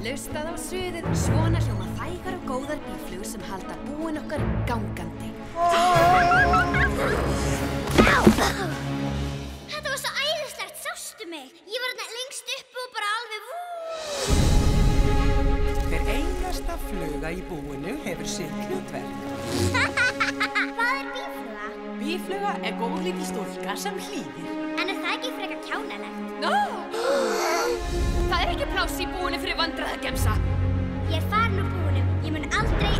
Hlustað á suðið, svona hljóma þægar og góðar býflugur sem halda búin okkar gangandi. Þetta var svo æðislegt, sástu mig? Ég var þarna lengst uppi og bara alveg Hver einasta fluga í búinu hefur sitt hlutverk. Hvað er býfluga? Býfluga er góð lítil stúlka sem hlýðir. En er það ekki frekar kjánalegt? Það er ekki pláss í búinu fyrir vandræðagemsa. Ég er farin úr búinu. Ég mun aldrei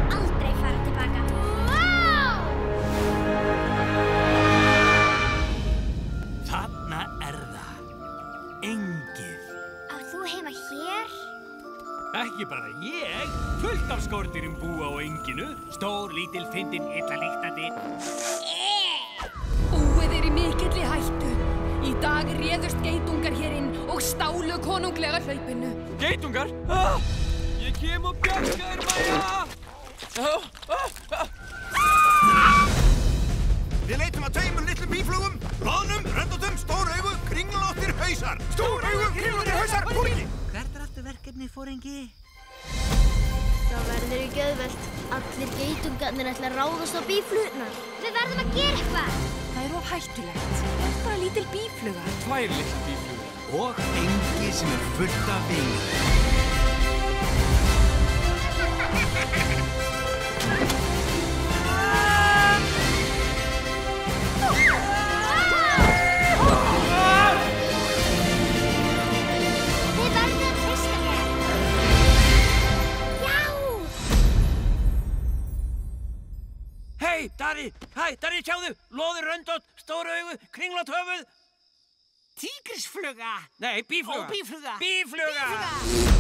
fara tilbaka. Þarna er það. Engið. Átt þú heima hér? Ekki bara ég. Fullt af skordýrum búa á enginu. Stór, lítil, fyndin, illa lyktandi. Búið er í mikilli hættu. Í dag réðust geitungar hér inn og stálu konunglega hlaupinu. Geitungar? Ég kem og bjarga þér, Maja! Við leitum að tveimur litlum býflugum, loðnum, röndóttum, stór augu, kringlóttir hausar. Stór augu, kringlóttir hausar, fóringi! Hvert er aftur verkefni, fóringi? Það verður ekki auðvelt. Allir geitungarnir ætla að ráðast á býflugurnar. Við verðum að gera eitthvað. Það er of hættulegt. Það er bara lítil býfluga. Tvær litlar býflugur. Og engi sem er fullt af vini. Við verðum að treysta mér. Já! Hei, Dari! Hæ, Dari, sjáðu! Loður, röndótt, stór augu, kringlótt höfuð. Tígrisfluga. Nei, býfluga. Ó, býfluga. Býfluga.